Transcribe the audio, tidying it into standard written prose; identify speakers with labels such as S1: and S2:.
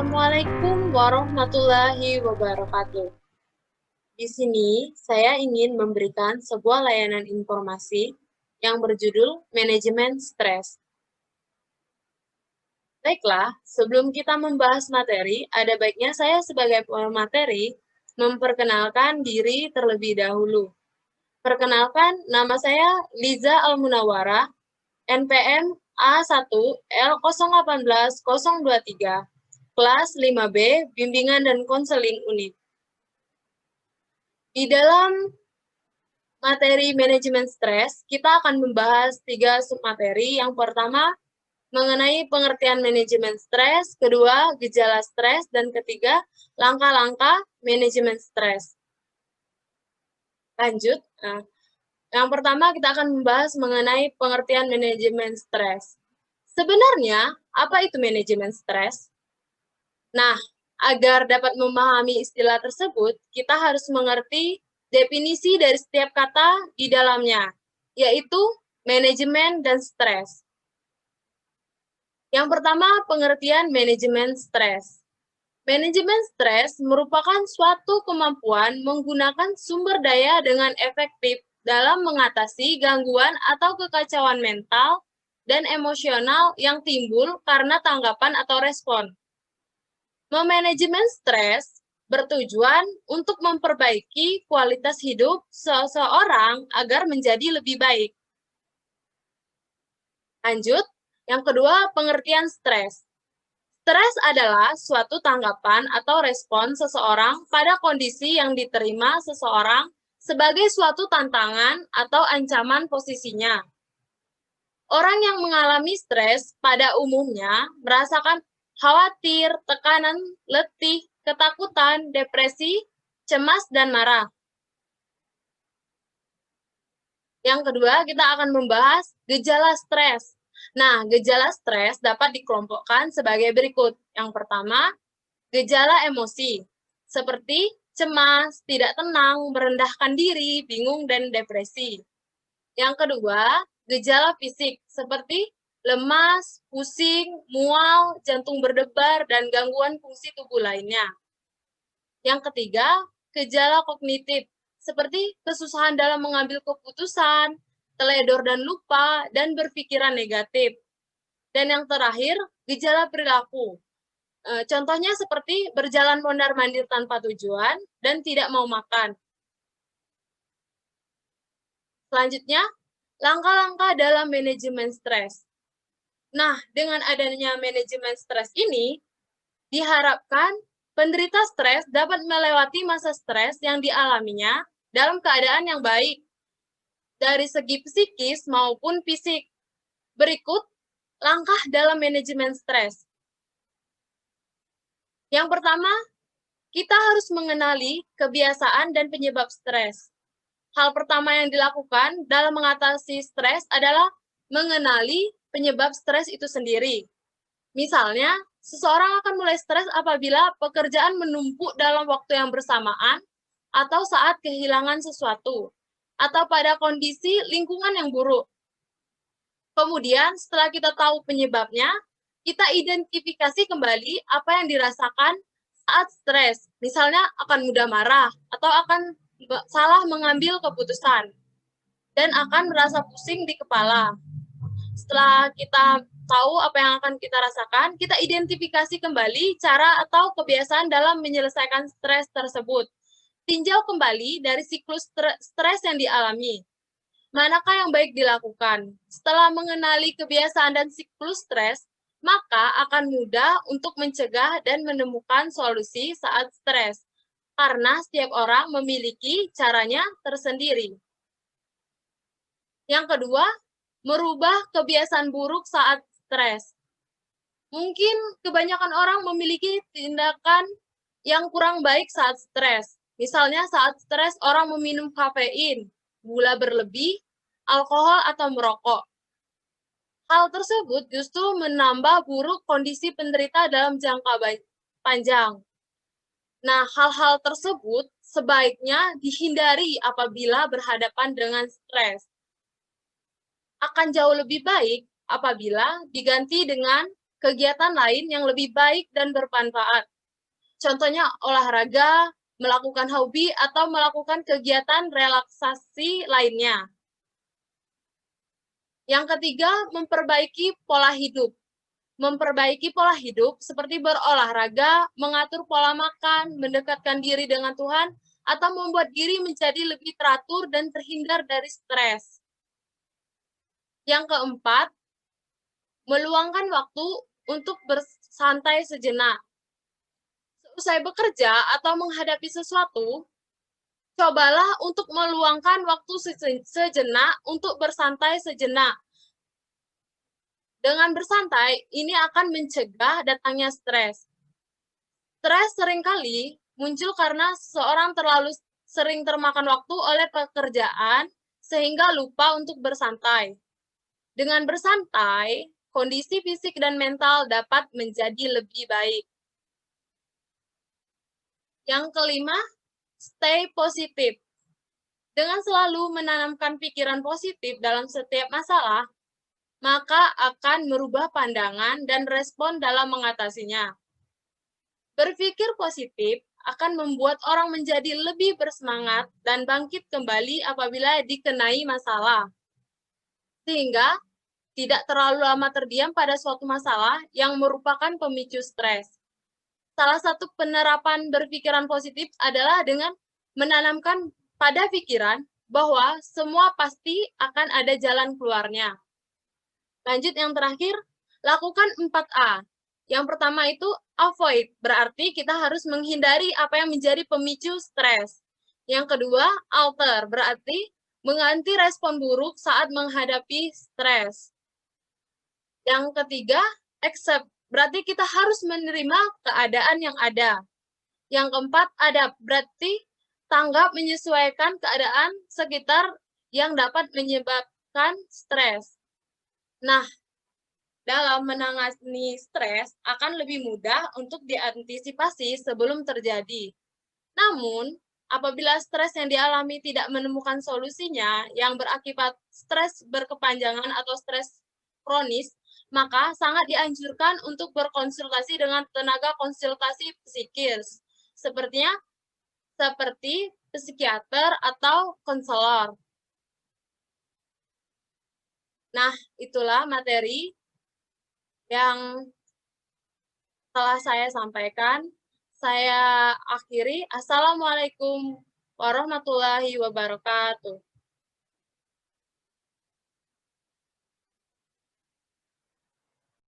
S1: Assalamualaikum warahmatullahi wabarakatuh. Di sini saya ingin memberikan sebuah layanan informasi yang berjudul Manajemen Stres. Baiklah, sebelum kita membahas materi, ada baiknya saya sebagai pemateri memperkenalkan diri terlebih dahulu. Perkenalkan, nama saya Liza Almunawara, NPM A1L018023, kelas 5B, Bimbingan dan Konseling Unit. Di dalam materi manajemen stres, kita akan membahas 3 submateri. Yang pertama, mengenai pengertian manajemen stres, kedua, gejala stres, dan ketiga, langkah-langkah manajemen stres. Lanjut. Yang pertama, kita akan membahas mengenai pengertian manajemen stres. Sebenarnya, apa itu manajemen stres? Nah, agar dapat memahami istilah tersebut, kita harus mengerti definisi dari setiap kata di dalamnya, yaitu manajemen dan stres. Yang pertama, pengertian manajemen stres. Manajemen stres merupakan suatu kemampuan menggunakan sumber daya dengan efektif dalam mengatasi gangguan atau kekacauan mental dan emosional yang timbul karena tanggapan atau respon. Memanajemen stres bertujuan untuk memperbaiki kualitas hidup seseorang agar menjadi lebih baik. Lanjut, yang kedua, pengertian stres. Stres adalah suatu tanggapan atau respon seseorang pada kondisi yang diterima seseorang sebagai suatu tantangan atau ancaman posisinya. Orang yang mengalami stres pada umumnya merasakan khawatir, tekanan, letih, ketakutan, depresi, cemas, dan marah. Yang kedua, kita akan membahas gejala stres. Nah, gejala stres dapat dikelompokkan sebagai berikut. Yang pertama, gejala emosi, seperti cemas, tidak tenang, merendahkan diri, bingung, dan depresi. Yang kedua, gejala fisik, seperti lemas, pusing, mual, jantung berdebar, dan gangguan fungsi tubuh lainnya. Yang ketiga, gejala kognitif, seperti kesusahan dalam mengambil keputusan, teledor dan lupa, dan berpikiran negatif. Dan yang terakhir, gejala perilaku. Contohnya seperti berjalan mondar-mandir tanpa tujuan dan tidak mau makan. Selanjutnya, langkah-langkah dalam manajemen stres. Nah, dengan adanya manajemen stres ini, diharapkan penderita stres dapat melewati masa stres yang dialaminya dalam keadaan yang baik, dari segi psikis maupun fisik. Berikut langkah dalam manajemen stres. Yang pertama, kita harus mengenali kebiasaan dan penyebab stres. Hal pertama yang dilakukan dalam mengatasi stres adalah mengenali penyebab stres itu sendiri. Misalnya, seseorang akan mulai stres apabila pekerjaan menumpuk dalam waktu yang bersamaan atau saat kehilangan sesuatu, atau pada kondisi lingkungan yang buruk. Kemudian, setelah kita tahu penyebabnya, kita identifikasi kembali apa yang dirasakan saat stres. Misalnya, akan mudah marah, atau akan salah mengambil keputusan, dan akan merasa pusing di kepala. Setelah kita tahu apa yang akan kita rasakan, kita identifikasi kembali cara atau kebiasaan dalam menyelesaikan stres tersebut. Tinjau kembali dari siklus stres yang dialami. Manakah yang baik dilakukan? Setelah mengenali kebiasaan dan siklus stres, maka akan mudah untuk mencegah dan menemukan solusi saat stres, karena setiap orang memiliki caranya tersendiri. Yang kedua, merubah kebiasaan buruk saat stres. Mungkin kebanyakan orang memiliki tindakan yang kurang baik saat stres. Misalnya saat stres orang meminum kafein, gula berlebih, alkohol, atau merokok. Hal tersebut justru menambah buruk kondisi penderita dalam jangka panjang. Nah, hal-hal tersebut sebaiknya dihindari apabila berhadapan dengan stres. Akan jauh lebih baik apabila diganti dengan kegiatan lain yang lebih baik dan bermanfaat. Contohnya olahraga, melakukan hobi, atau melakukan kegiatan relaksasi lainnya. Yang ketiga, memperbaiki pola hidup. Memperbaiki pola hidup seperti berolahraga, mengatur pola makan, mendekatkan diri dengan Tuhan, atau membuat diri menjadi lebih teratur dan terhindar dari stres. Yang keempat, meluangkan waktu untuk bersantai sejenak. Seusai bekerja atau menghadapi sesuatu, cobalah untuk meluangkan waktu sejenak untuk bersantai sejenak. Dengan bersantai, ini akan mencegah datangnya stres. Stres seringkali muncul karena seseorang terlalu sering termakan waktu oleh pekerjaan sehingga lupa untuk bersantai. Dengan bersantai, kondisi fisik dan mental dapat menjadi lebih baik. Yang kelima, stay positif. Dengan selalu menanamkan pikiran positif dalam setiap masalah, maka akan merubah pandangan dan respon dalam mengatasinya. Berpikir positif akan membuat orang menjadi lebih bersemangat dan bangkit kembali apabila dikenai masalah. Sehingga tidak terlalu lama terdiam pada suatu masalah yang merupakan pemicu stres. Salah satu penerapan berpikiran positif adalah dengan menanamkan pada pikiran bahwa semua pasti akan ada jalan keluarnya. Lanjut yang terakhir, lakukan 4A. Yang pertama itu avoid, berarti kita harus menghindari apa yang menjadi pemicu stres. Yang kedua, alter, berarti mengganti respon buruk saat menghadapi stres. Yang ketiga, accept, berarti kita harus menerima keadaan yang ada. Yang keempat, adapt, berarti tanggap menyesuaikan keadaan sekitar yang dapat menyebabkan stres. Nah, dalam menangani stres akan lebih mudah untuk diantisipasi sebelum terjadi. Namun, apabila stres yang dialami tidak menemukan solusinya yang berakibat stres berkepanjangan atau stres kronis, maka sangat dianjurkan untuk berkonsultasi dengan tenaga konsultasi psikis, seperti psikiater atau konselor. Nah, itulah materi yang telah saya sampaikan. Saya akhiri. Assalamualaikum warahmatullahi wabarakatuh.